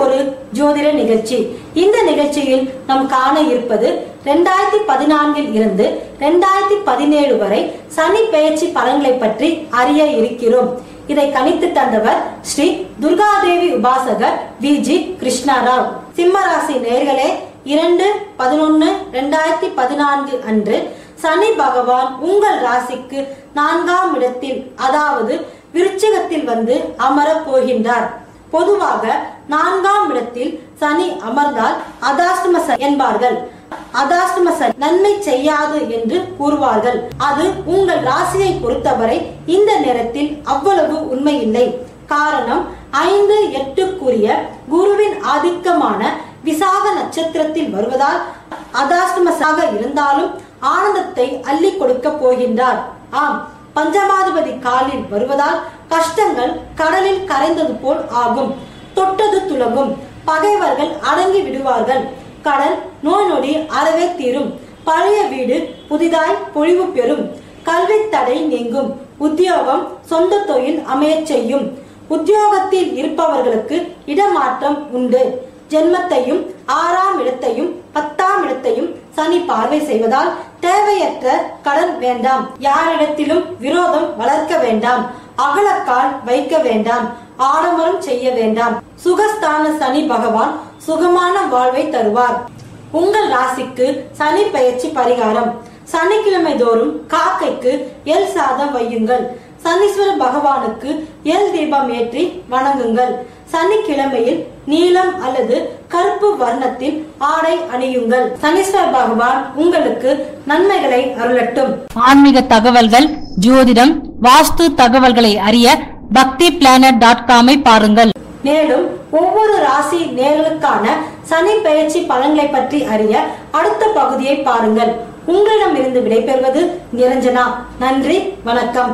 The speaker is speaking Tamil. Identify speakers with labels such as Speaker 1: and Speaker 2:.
Speaker 1: ஒரு ஜோதிட நிகழ்ச்சி. இந்த நிகழ்ச்சியில் நாம் காண இருப்பது 2014 இருந்து 2017 வரை சனி பெயர்ச்சி பலன்களை பற்றி அறிய இருக்கிறோம். இதை கணித்து தந்தவர் ஸ்ரீ துர்காதேவி உபாசகர் வி.ஜி. கிருஷ்ணராவ். சிம்மராசி நேயர்களே, 2/11/2014 அன்று சனி பகவான் உங்கள் ராசிக்கு 4ஆம் இடத்தில், அதாவது விருச்சிகத்தில் வந்து அமர போகின்றார். பொதுவாக 4ஆம் இடத்தில் சனி அமர்ந்தால் அதாஷ்டம சனி என்பார்கள். அதாஷ்டம சனி நன்மை செய்யாது என்று கூறுவார்கள். அது உங்கள் ராசியை பொறுத்தவரை இந்த நேரத்தில் அவ்வளவு உண்மை இல்லை. காரணம், 5-8 குருவின் ஆதிக்கமான விசாக நட்சத்திரத்தில் வருவதால் அதாஷ்டமசாக இருந்தாலும் ஆனந்தத்தை அள்ளி கொடுக்க போகின்றார். ஆம், பஞ்சமாதிபதி காலில் வருவதால் கஷ்டங்கள் கடலில் கரைந்தது போல் ஆகும். தொட்டது துலகும். பகைவர்கள் அடங்கி விடுவார்கள். கடன் நோய் நொடி அறவே தீரும். பழைய வீடு புதிதாய் பொழிவு பெறும். கல்வி தடை நீங்கும். உத்தியோகம் சொந்த தொழில் அமைய செய்யும். உத்தியோகத்தில் இருப்பவர்களுக்கு இடமாற்றம் உண்டு. ஜென்மத்தையும் 6ஆம் இடத்தையும் 10ஆம் இடத்தையும் சனி பார்வை செய்வதால் தேவையற்ற கடன் வேண்டாம். யாரிடத்திலும் விரோதம் வளர்க்க வேண்டாம். அகலக்கால் வைக்க வேண்டாம். ஆடம்பரம் செய்ய வேண்டாம். சுகஸ்தான சனி பகவான் சுகமான வாழ்வை தருவார். உங்கள் ராசிக்கு சனி பெயர்ச்சி பரிகாரம்: சனிக்கிழமை தோறும் காக்கைக்கு எல் சாதம் வையுங்கள். சனீஸ்வர பகவானுக்கு எல் தீபம் ஏற்றி வணங்குங்கள். சனிக்கிழமையில் நீலம் அல்லது கருப்பு வர்ணத்தில் ஆடை அணியுங்கள். சனீஸ்வர பகவான் உங்களுக்கு நன்மைகளை அருளட்டும்.
Speaker 2: ஆன்மீக தகவல்கள், ஜோதிடம், வாஸ்து தகவல்களை அறிய bhaktiplanet.com பாருங்கள்.
Speaker 1: மேலும் ஒவ்வொரு ராசி நேயர்களுக்கான சனி பெயர்ச்சி பலன்களை பற்றி அறிய அடுத்த பகுதியை பாருங்கள். உங்களிடமிருந்து விடைபெறுவது நிரஞ்சனா. நன்றி, வணக்கம்.